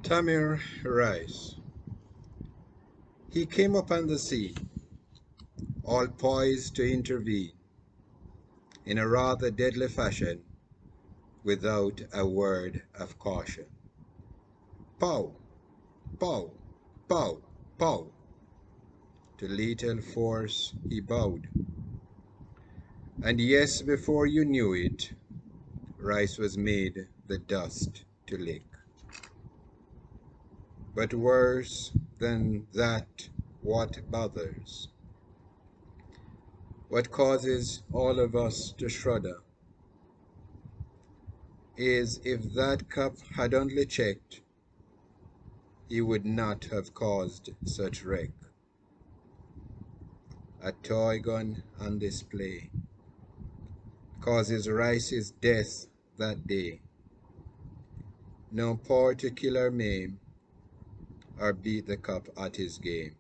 Tamir Rice. He came upon the scene, all poised to intervene, in a rather deadly fashion, without a word of caution. Pow! Pow! Pow! Pow! To lethal force he bowed. And yes, before you knew it, Rice was made the dust to lick. But worse than that, what bothers? What causes all of us to shudder is if that cup had only checked, he would not have caused such wreck. A toy gun on display causes Rice's death that day. No particular maim or beat the cup at his game.